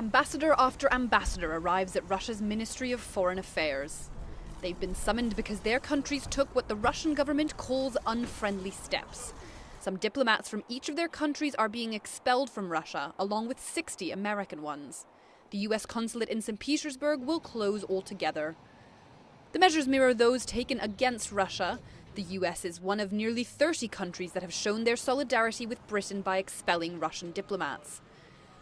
Ambassador after ambassador arrives at Russia's Ministry of Foreign Affairs. They've been summoned because their countries took what the Russian government calls unfriendly steps. Some diplomats from each of their countries are being expelled from Russia, along with 60 American ones. The US consulate in St. Petersburg will close altogether. The measures mirror those taken against Russia. The US is one of nearly 30 countries that have shown their solidarity with Britain by expelling Russian diplomats.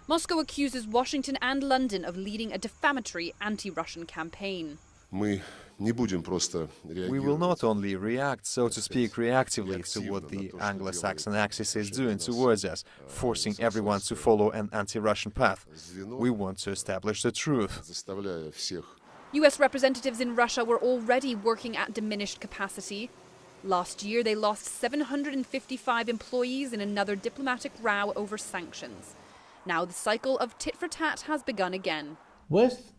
Moscow accuses Washington and London of leading a defamatory anti-Russian campaign. We will not only react, so to speak, reactively to what the Anglo-Saxon axis is doing towards us, forcing everyone to follow an anti-Russian path. We want to establish the truth. US representatives in Russia were already working at diminished capacity. Last year, they lost 755 employees in another diplomatic row over sanctions. Now the cycle of tit-for-tat has begun again. West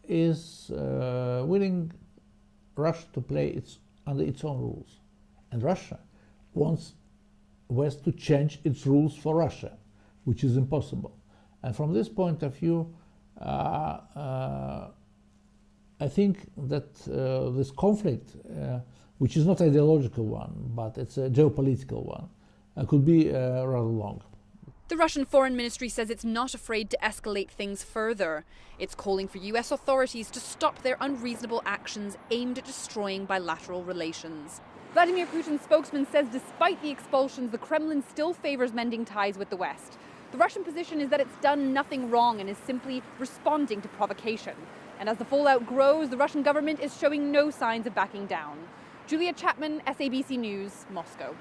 is willing Russia to play under its own rules. And Russia wants West to change its rules for Russia, which is impossible. And from this point of view, I think that this conflict, which is not an ideological one, but it's a geopolitical one, could be rather long. The Russian Foreign Ministry says it's not afraid to escalate things further. It's calling for US authorities to stop their unreasonable actions aimed at destroying bilateral relations. Vladimir Putin's spokesman says despite the expulsions, the Kremlin still favors mending ties with the West. The Russian position is that it's done nothing wrong and is simply responding to provocation. And as the fallout grows, the Russian government is showing no signs of backing down. Julia Chapman, SABC News, Moscow.